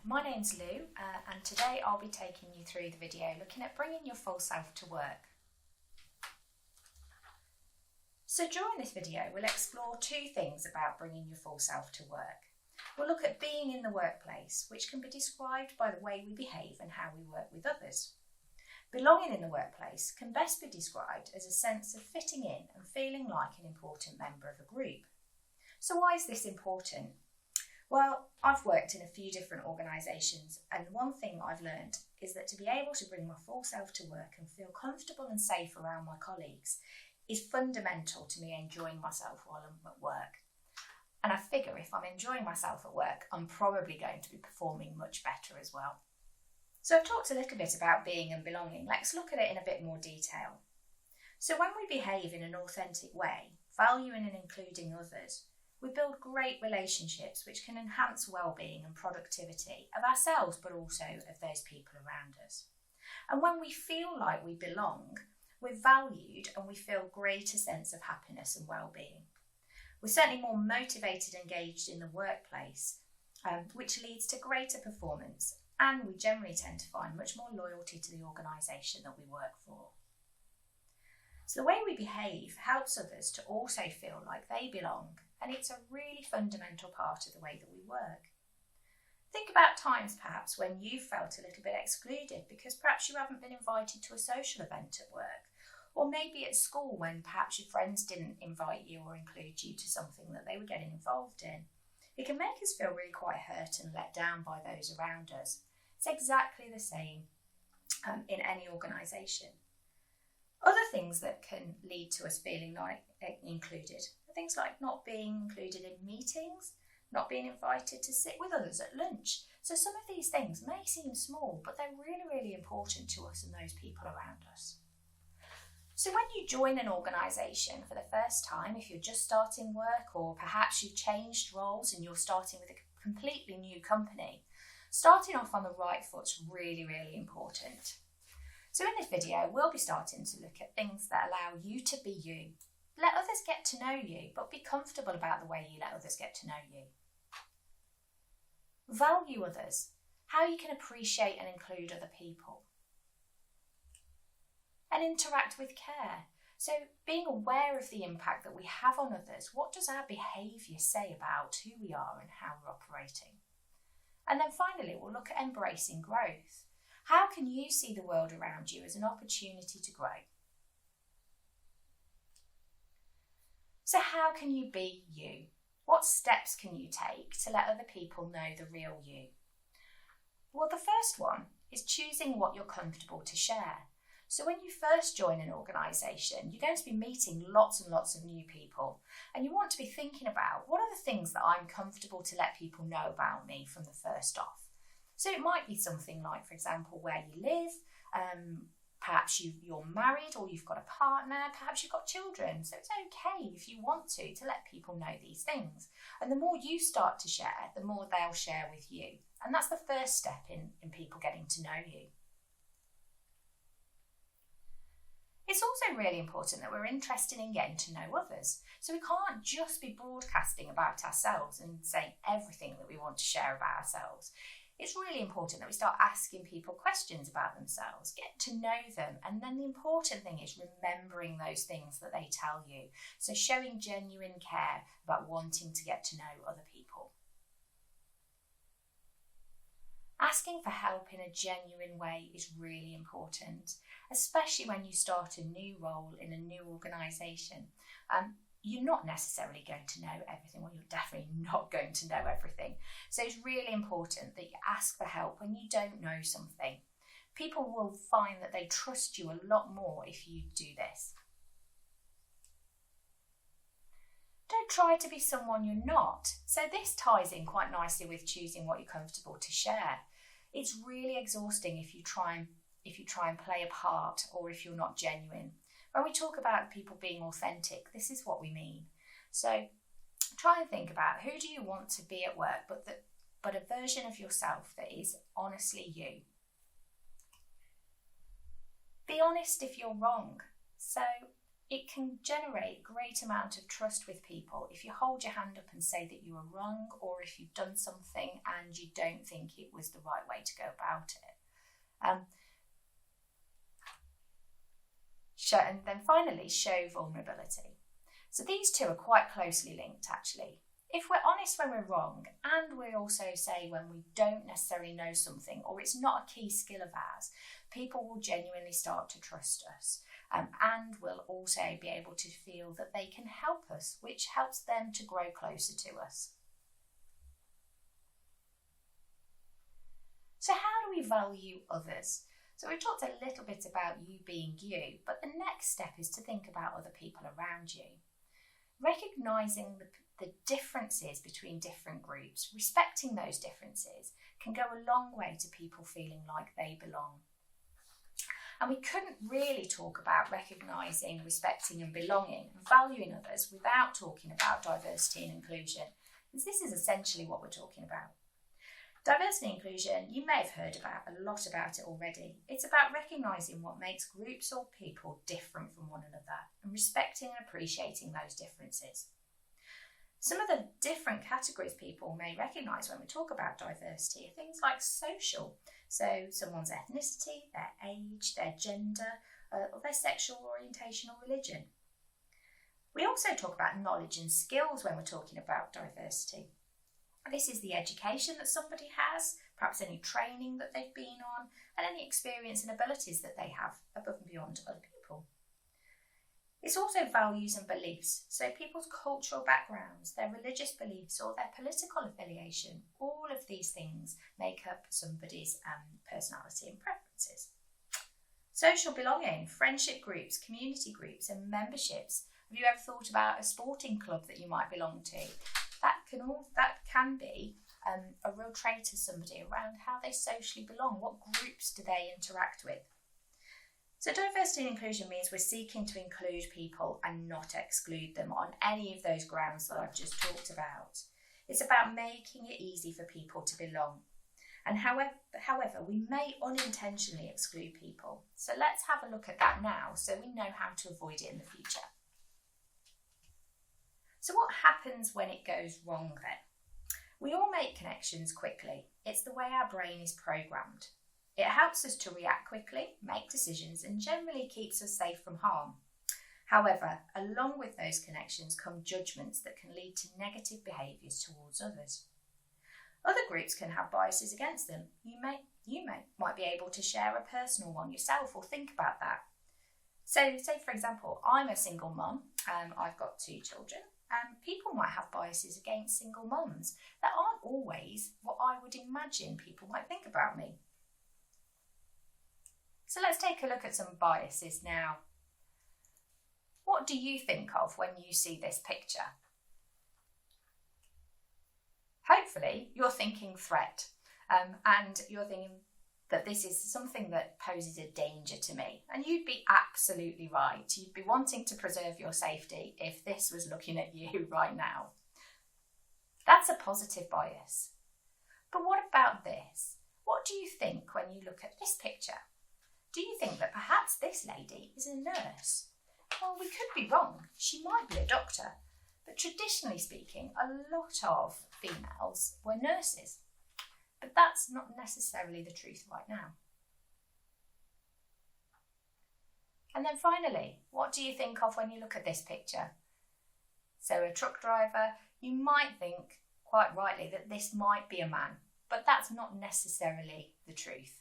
My name's Lou and today I'll be taking you through the video looking at bringing your full self to work. So during this video we'll explore two things about bringing your full self to work. We'll look at being in the workplace, which can be described by the way we behave and how we work with others. Belonging in the workplace can best be described as a sense of fitting in and feeling like an important member of a group. So why is this important? Well, I've worked in a few different organisations, and one thing I've learned is that to be able to bring my full self to work and feel comfortable and safe around my colleagues is fundamental to me enjoying myself while I'm at work. And I figure if I'm enjoying myself at work, I'm probably going to be performing much better as well. So I've talked a little bit about being and belonging. Let's look at it in a bit more detail. So when we behave in an authentic way, valuing and including others, we build great relationships which can enhance well-being and productivity of ourselves but also of those people around us. And when we feel like we belong, we're valued and we feel a greater sense of happiness and well-being. We're certainly more motivated and engaged in the workplace, which leads to greater performance, and we generally tend to find much more loyalty to the organisation that we work for. So the way we behave helps others to also feel like they belong, and it's a really fundamental part of the way that we work. Think about times perhaps when you felt a little bit excluded because perhaps you haven't been invited to a social event at work, or maybe at school when perhaps your friends didn't invite you or include you to something that they were getting involved in. It can make us feel really quite hurt and let down by those around us. It's exactly the same in any organisation. Other things that can lead to us feeling like included are things like not being included in meetings, not being invited to sit with others at lunch. So some of these things may seem small, but they're really, really important to us and those people around us. So when you join an organisation for the first time, if you're just starting work or perhaps you've changed roles and you're starting with a completely new company, starting off on the right foot's really, really important. So in this video, we'll be starting to look at things that allow you to be you. Let others get to know you, but be comfortable about the way you let others get to know you. Value others, how you can appreciate and include other people. And interact with care. So being aware of the impact that we have on others, what does our behaviour say about who we are and how we're operating? And then finally, we'll look at embracing growth. How can you see the world around you as an opportunity to grow? So how can you be you? What steps can you take to let other people know the real you? Well, the first one is choosing what you're comfortable to share. So when you first join an organisation, you're going to be meeting lots and lots of new people, and you want to be thinking about what are the things that I'm comfortable to let people know about me from the first off. So it might be something like, for example, where you live, perhaps you're married or you've got a partner, perhaps you've got children. So it's okay if you want to let people know these things. And the more you start to share, the more they'll share with you. And that's the first step in people getting to know you. It's also really important that we're interested in getting to know others. So we can't just be broadcasting about ourselves and saying everything that we want to share about ourselves. It's really important that we start asking people questions about themselves, get to know them, and then the important thing is remembering those things that they tell you. So showing genuine care about wanting to get to know other people. Asking for help in a genuine way is really important, especially when you start a new role in a new organisation. You're not necessarily going to know everything, or you're definitely not going to know everything. So it's really important that you ask for help when you don't know something. People will find that they trust you a lot more if you do this. Don't try to be someone you're not. So this ties in quite nicely with choosing what you're comfortable to share. It's really exhausting if you try and play a part, or if you're not genuine. When we talk about people being authentic, this is what we mean. So try and think about who do you want to be at work, but a version of yourself that is honestly you. Be honest if you're wrong. So It can generate a great amount of trust with people if you hold your hand up and say that you were wrong, or if you've done something and you don't think it was the right way to go about it. And then finally, show vulnerability. So these two are quite closely linked, actually. If we're honest when we're wrong, and we also say when we don't necessarily know something or it's not a key skill of ours, people will genuinely start to trust us, and will also be able to feel that they can help us, which helps them to grow closer to us. So how do we value others? So we've talked a little bit about you being you, but the next step is to think about other people around you. Recognising the differences between different groups, respecting those differences, can go a long way to people feeling like they belong. And we couldn't really talk about recognising, respecting and belonging and valuing others without talking about diversity and inclusion, because this is essentially what we're talking about. Diversity and inclusion, you may have heard a lot about it already. It's about recognising what makes groups or people different from one another and respecting and appreciating those differences. Some of the different categories people may recognise when we talk about diversity are things like social, so someone's ethnicity, their age, their gender, or their sexual orientation or religion. We also talk about knowledge and skills when we're talking about diversity. This is the education that somebody has, perhaps any training that they've been on, and any experience and abilities that they have above and beyond other people. It's also values and beliefs, so people's cultural backgrounds, their religious beliefs or their political affiliation, all of these things make up somebody's personality and preferences. Social belonging, friendship groups, community groups and memberships. Have you ever thought about a sporting club that you might belong to? That can be a real trait of somebody around how they socially belong. What groups do they interact with? So diversity and inclusion means we're seeking to include people and not exclude them on any of those grounds that I've just talked about. It's about making it easy for people to belong. And however, we may unintentionally exclude people. So let's have a look at that now so we know how to avoid it in the future. So what happens when it goes wrong then? We all make connections quickly. It's the way our brain is programmed. It helps us to react quickly, make decisions, and generally keeps us safe from harm. However, along with those connections come judgments that can lead to negative behaviours towards others. Other groups can have biases against them. You might be able to share a personal one yourself or think about that. So say for example, I'm a single mum, I've got 2 children. People might have biases against single mums that aren't always what I would imagine people might think about me. So let's take a look at some biases now. What do you think of when you see this picture? Hopefully you're thinking threat, and you're thinking that this is something that poses a danger to me. And you'd be absolutely right. You'd be wanting to preserve your safety if this was looking at you right now. That's a positive bias. But what about this? What do you think when you look at this picture? Do you think that perhaps this lady is a nurse? Well, we could be wrong. She might be a doctor. But traditionally speaking, a lot of females were nurses. But that's not necessarily the truth right now. And then finally, what do you think of when you look at this picture? So a truck driver, you might think quite rightly that this might be a man, but that's not necessarily the truth.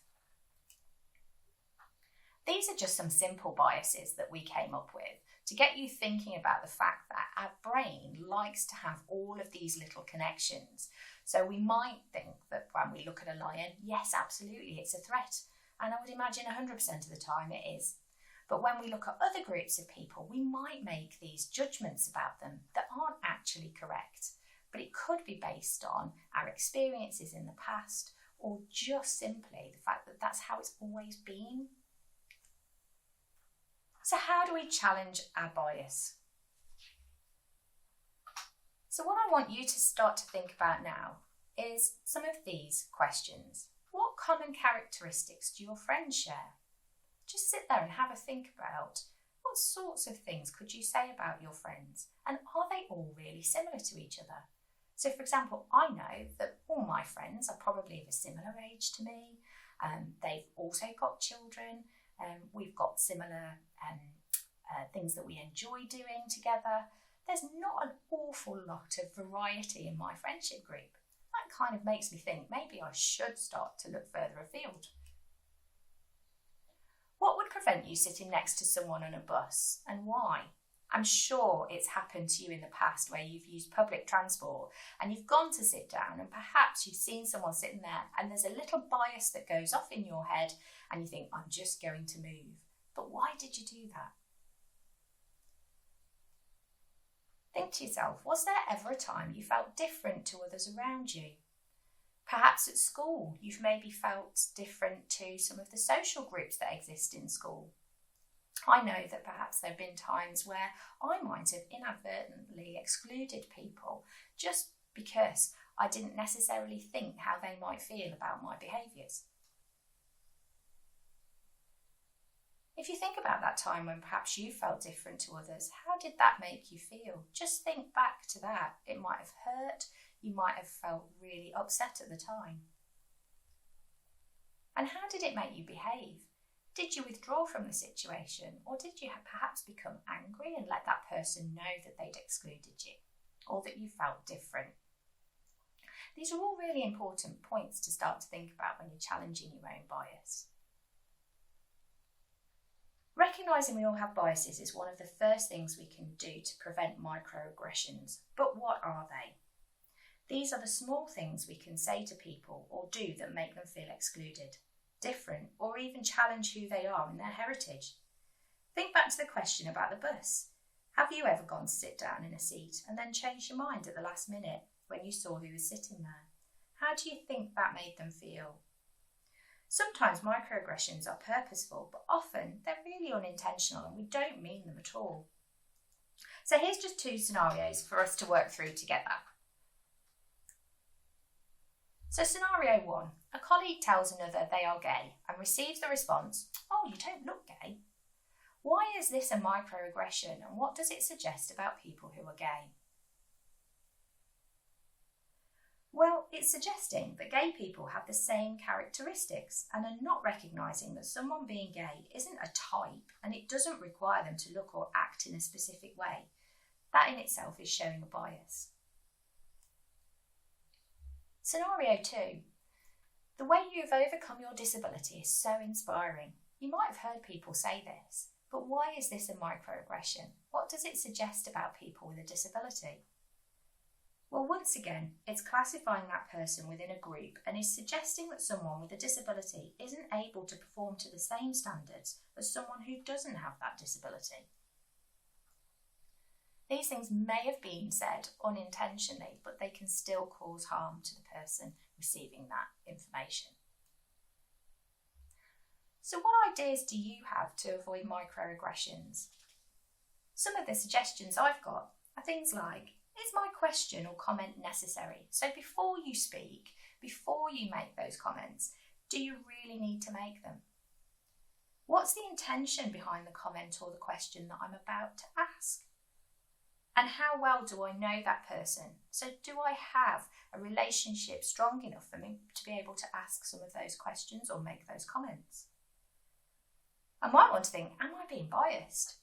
These are just some simple biases that we came up with to get you thinking about the fact that our brain likes to have all of these little connections. So we might think that when we look at a lion, yes, absolutely, it's a threat. And I would imagine 100% of the time it is. But when we look at other groups of people, we might make these judgments about them that aren't actually correct. But it could be based on our experiences in the past, or just simply the fact that that's how it's always been. So how do we challenge our bias? So what I want you to start to think about now is some of these questions. What common characteristics do your friends share? Just sit there and have a think about What sorts of things could you say about your friends? And are they all really similar to each other? So, for example, I know that all my friends are probably of a similar age to me. They've also got children. We've got similar things that we enjoy doing together. There's not an awful lot of variety in my friendship group. That kind of makes me think maybe I should start to look further afield. What would prevent you sitting next to someone on a bus, and why? I'm sure it's happened to you in the past where you've used public transport and you've gone to sit down and perhaps you've seen someone sitting there and there's a little bias that goes off in your head and you think, I'm just going to move. But why did you do that? Think to yourself, was there ever a time you felt different to others around you? Perhaps at school you've maybe felt different to some of the social groups that exist in school. I know that perhaps there have been times where I might have inadvertently excluded people just because I didn't necessarily think how they might feel about my behaviours. If you think about that time when perhaps you felt different to others, how did that make you feel? Just think back to that. It might have hurt, you might have felt really upset at the time. And how did it make you behave? Did you withdraw from the situation, or did you perhaps become angry and let that person know that they'd excluded you, or that you felt different? These are all really important points to start to think about when you're challenging your own bias. Recognising we all have biases is one of the first things we can do to prevent microaggressions, but what are they? These are the small things we can say to people or do that make them feel excluded, different, or even challenge who they are in their heritage. Think back to the question about the bus. Have you ever gone to sit down in a seat and then changed your mind at the last minute when you saw who was sitting there? How do you think that made them feel? Sometimes microaggressions are purposeful, but often they're really unintentional and we don't mean them at all. So here's just 2 scenarios for us to work through together. So scenario 1, a colleague tells another they are gay and receives the response, "Oh, you don't look gay." Why is this a microaggression and what does it suggest about people who are gay? Well, it's suggesting that gay people have the same characteristics and are not recognising that someone being gay isn't a type and it doesn't require them to look or act in a specific way. That in itself is showing a bias. Scenario 2. The way you've overcome your disability is so inspiring. You might have heard people say this, but why is this a microaggression? What does it suggest about people with a disability? Well, once again, it's classifying that person within a group and is suggesting that someone with a disability isn't able to perform to the same standards as someone who doesn't have that disability. These things may have been said unintentionally, but they can still cause harm to the person receiving that information. So what ideas do you have to avoid microaggressions? Some of the suggestions I've got are things like, is my question or comment necessary? So before you speak, before you make those comments, do you really need to make them? What's the intention behind the comment or the question that I'm about to ask? And how well do I know that person? So do I have a relationship strong enough for me to be able to ask some of those questions or make those comments? I might want to think, am I being biased?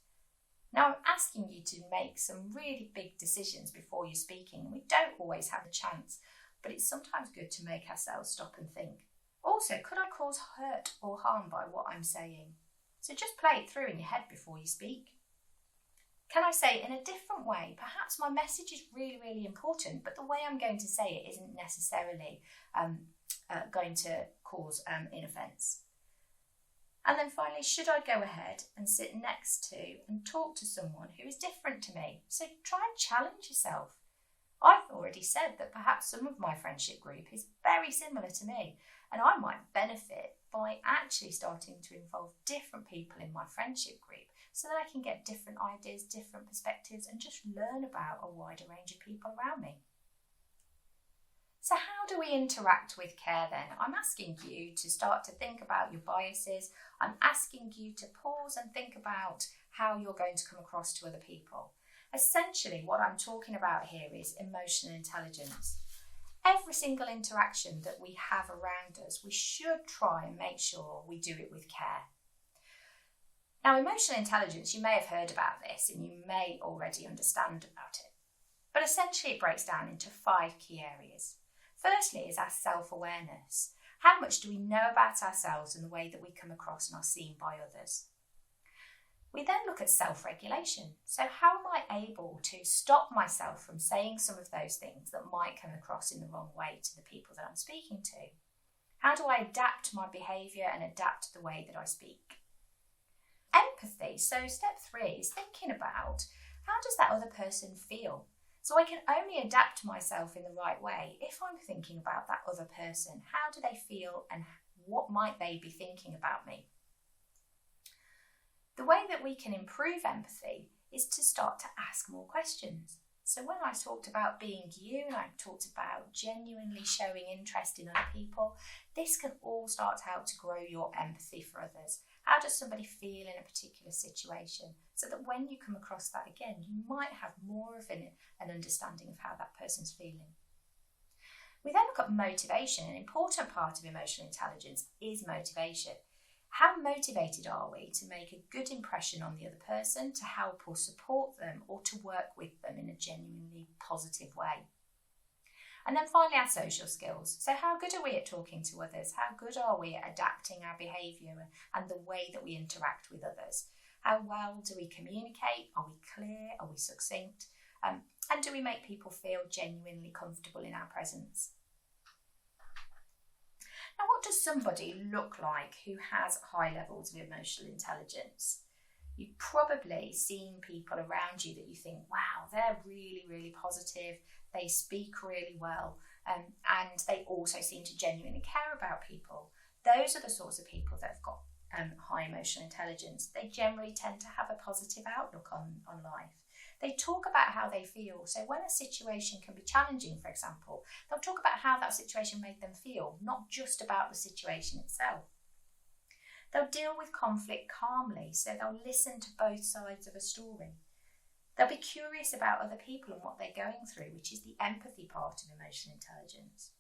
Now I'm asking you to make some really big decisions before you're speaking. We don't always have a chance, but it's sometimes good to make ourselves stop and think. Also, could I cause hurt or harm by what I'm saying? So just play it through in your head before you speak. Can I say it in a different way? Perhaps my message is really, really important, but the way I'm going to say it isn't necessarily going to cause an offence. And then finally, should I go ahead and sit next to and talk to someone who is different to me? So try and challenge yourself. I've already said that perhaps some of my friendship group is very similar to me, and I might benefit by actually starting to involve different people in my friendship group so that I can get different ideas, different perspectives, and just learn about a wider range of people around me. So how do we interact with care then? I'm asking you to start to think about your biases. I'm asking you to pause and think about how you're going to come across to other people. Essentially, what I'm talking about here is emotional intelligence. Every single interaction that we have around us, we should try and make sure we do it with care. Now, emotional intelligence, you may have heard about this and you may already understand about it. But essentially it breaks down into 5 key areas. Firstly is our self-awareness. How much do we know about ourselves and the way that we come across and are seen by others? We then look at self-regulation. So how am I able to stop myself from saying some of those things that might come across in the wrong way to the people that I'm speaking to? How do I adapt my behaviour and adapt the way that I speak? Empathy. So step 3 is thinking about, how does that other person feel? So I can only adapt myself in the right way if I'm thinking about that other person. How do they feel and what might they be thinking about me? The way that we can improve empathy is to start to ask more questions. So when I talked about being you and I talked about genuinely showing interest in other people, this can all start to help to grow your empathy for others. How does somebody feel in a particular situation? So that when you come across that again, you might have more of an understanding of how that person's feeling. We then look at motivation. An important part of emotional intelligence is motivation. How motivated are we to make a good impression on the other person, to help or support them, or to work with them in a genuinely positive way? And then finally, our social skills. So how good are we at talking to others? How good are we at adapting our behaviour and the way that we interact with others? How well do we communicate? Are we clear? Are we succinct? And do we make people feel genuinely comfortable in our presence? Now, what does somebody look like who has high levels of emotional intelligence? You've probably seen people around you that you think, wow, they're really, really positive. They speak really well, and they also seem to genuinely care about people. Those are the sorts of people that have got high emotional intelligence. They generally tend to have a positive outlook on life. They talk about how they feel. So when a situation can be challenging, for example, they'll talk about how that situation made them feel, not just about the situation itself. They'll deal with conflict calmly, so they'll listen to both sides of a story. They'll be curious about other people and what they're going through, which is the empathy part of emotional intelligence.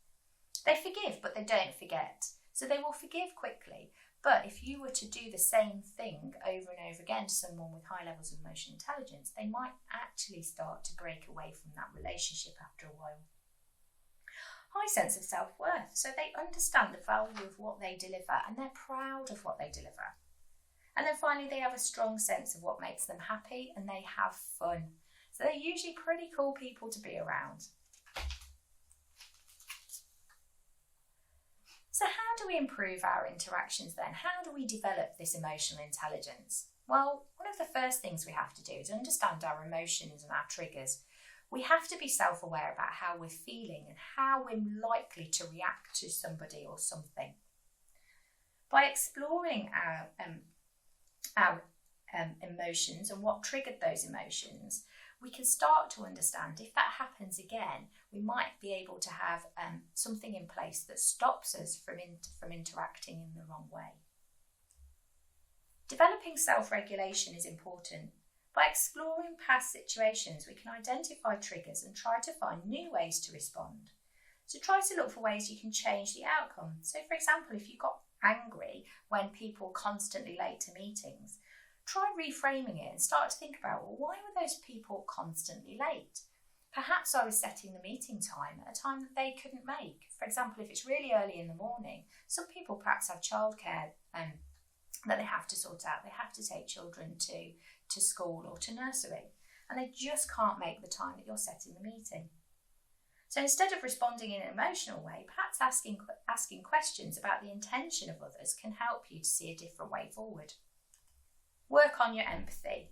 They forgive, but they don't forget. So they will forgive quickly. But if you were to do the same thing over and over again to someone with high levels of emotional intelligence, they might actually start to break away from that relationship after a while. High sense of self-worth. So they understand the value of what they deliver and they're proud of what they deliver. And then finally, they have a strong sense of what makes them happy and they have fun. So they're usually pretty cool people to be around. So how do we improve our interactions then? How do we develop this emotional intelligence? Well, one of the first things we have to do is understand our emotions and our triggers. We have to be self-aware about how we're feeling and how we're likely to react to somebody or something. By exploring our emotions and what triggered those emotions, we can start to understand if that happens again, we might be able to have something in place that stops us from interacting in the wrong way. Developing self-regulation is important. By exploring past situations, we can identify triggers and try to find new ways to respond. So try to look for ways you can change the outcome. So for example, if you got angry when people constantly late to meetings, try reframing it and start to think about, well, why were those people constantly late? Perhaps I was setting the meeting time at a time that they couldn't make. For example, if it's really early in the morning, some people perhaps have childcare that they have to sort out. They have to take children to school or to nursery, and they just can't make the time that you're setting the meeting. So instead of responding in an emotional way, perhaps asking questions about the intention of others can help you to see a different way forward. Work on your empathy.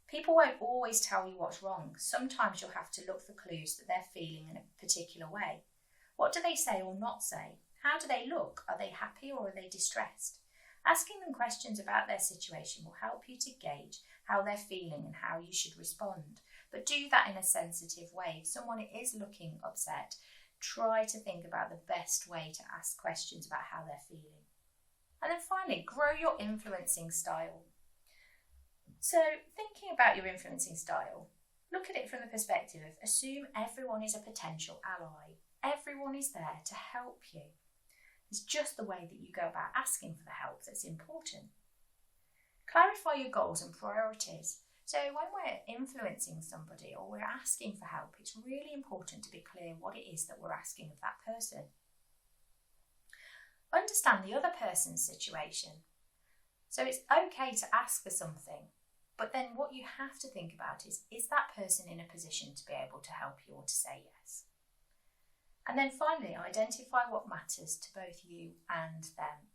People won't always tell you what's wrong. Sometimes you'll have to look for clues that they're feeling in a particular way. What do they say or not say? How do they look? Are they happy or are they distressed? Asking them questions about their situation will help you to gauge how they're feeling and how you should respond. But do that in a sensitive way. If someone is looking upset, try to think about the best way to ask questions about how they're feeling. And then finally, grow your influencing style. So, thinking about your influencing style, look at it from the perspective of assume everyone is a potential ally. Everyone is there to help you. It's just the way that you go about asking for the help that's important. Clarify your goals and priorities. So when we're influencing somebody or we're asking for help, it's really important to be clear what it is that we're asking of that person. Understand the other person's situation. So it's okay to ask for something, but then what you have to think about is that person in a position to be able to help you or to say yes? And then finally, identify what matters to both you and them.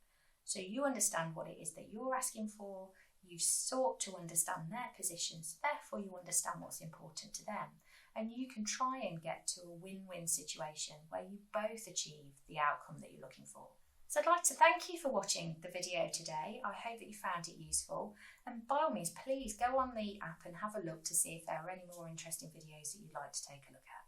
So you understand what it is that you're asking for, you've sought to understand their positions, therefore you understand what's important to them. And you can try and get to a win-win situation where you both achieve the outcome that you're looking for. So I'd like to thank you for watching the video today. I hope that you found it useful. And by all means, please go on the app and have a look to see if there are any more interesting videos that you'd like to take a look at.